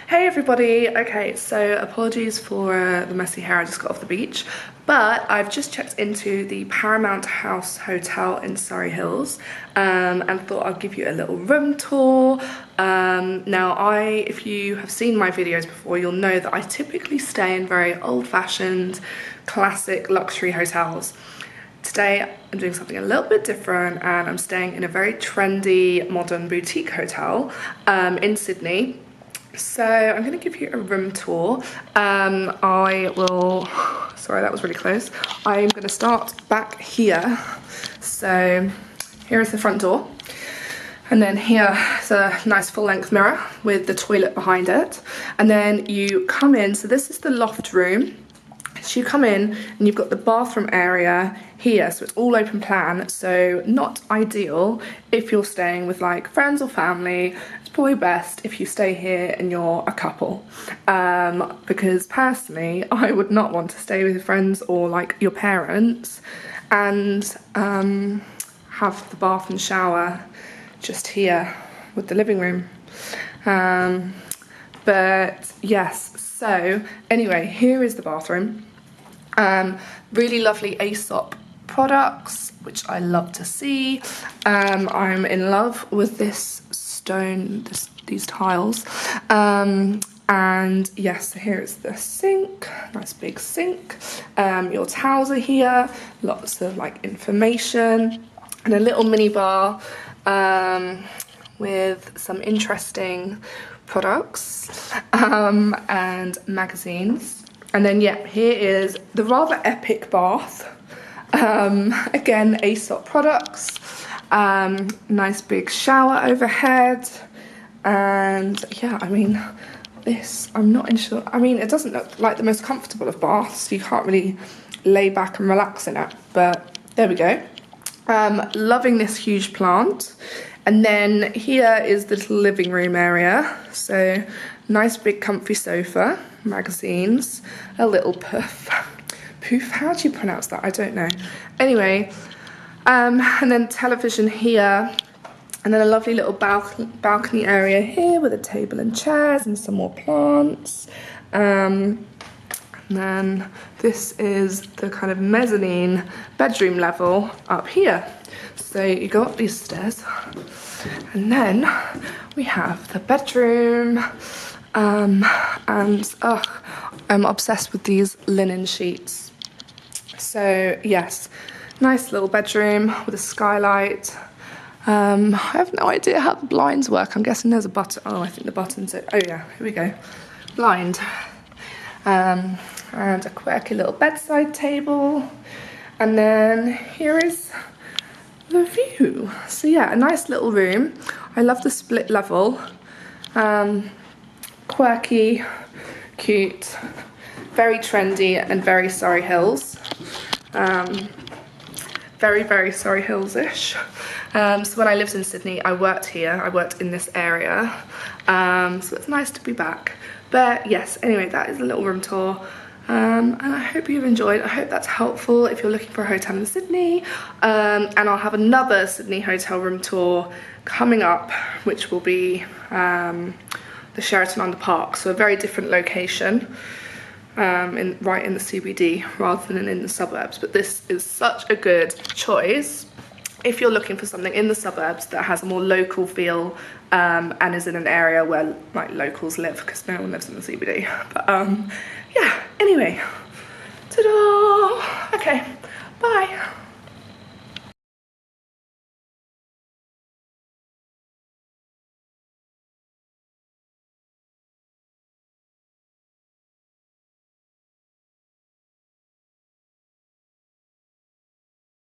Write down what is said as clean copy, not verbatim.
Hey everybody, okay, so apologies for the messy hair, I just got off the beach, but I've just checked into the Paramount House Hotel in Surry Hills and thought I'd give you a little room tour. Now if you have seen my videos before, you'll know that I typically stay in very old-fashioned, classic luxury hotels. Today I'm doing something a little bit different and I'm staying in a very trendy, modern boutique hotel in Sydney. So I'm going to give you a room tour. I will, sorry that was really close. I'm going to start back here. So here is the front door. And then here is a nice full-length mirror with the toilet behind it. And then you come in, so this is the loft room. So you come in and you've got the bathroom area here, so it's all open plan, so not ideal if you're staying with like friends or family. It's probably best if you stay here and you're a couple, because personally I would not want to stay with friends or like your parents and have the bath and shower just here with the living room. But yes, so anyway, here is the bathroom. Really lovely Aesop products, which I love to see. I'm in love with this stone, these tiles. And yes, so here is the sink, nice big sink. Your towels are here, lots of like information, and a little mini bar with some interesting products and magazines. And then yeah, here is the rather epic bath. Again, Aesop products. Nice big shower overhead. And yeah, I mean, this, I'm not sure. I mean, it doesn't look like the most comfortable of baths. You can't really lay back and relax in it, but there we go. Loving this huge plant. And then here is the little living room area. So nice big comfy sofa, magazines, a little poof, how do you pronounce that? I don't know. Anyway, and then television here, and then a lovely little balcony area here with a table and chairs and some more plants. And then this is the kind of mezzanine bedroom level up here. So you go up these stairs, and then we have the bedroom. And I'm obsessed with these linen sheets. So yes, nice little bedroom with a skylight. I have no idea how the blinds work. I'm guessing there's a button. Oh, I think the button's it. Oh yeah, here we go. Blind. And a quirky little bedside table. And then here is the view. So yeah, a nice little room. I love the split level. Quirky, cute, very trendy and very Surry Hills. Very Surry Hills-ish. So when I lived in Sydney, I worked here. I worked in this area. So it's nice to be back. But yes, anyway, that is a little room tour. And I hope you've enjoyed. I hope that's helpful if you're looking for a hotel in Sydney. And I'll have another Sydney hotel room tour coming up, which will be the Sheraton on the Park, so a very different location, right in the CBD rather than in the suburbs. But this is such a good choice if you're looking for something in the suburbs that has a more local feel and is in an area where like locals live, because no one lives in the CBD. But yeah, anyway, ta-da! Okay, bye.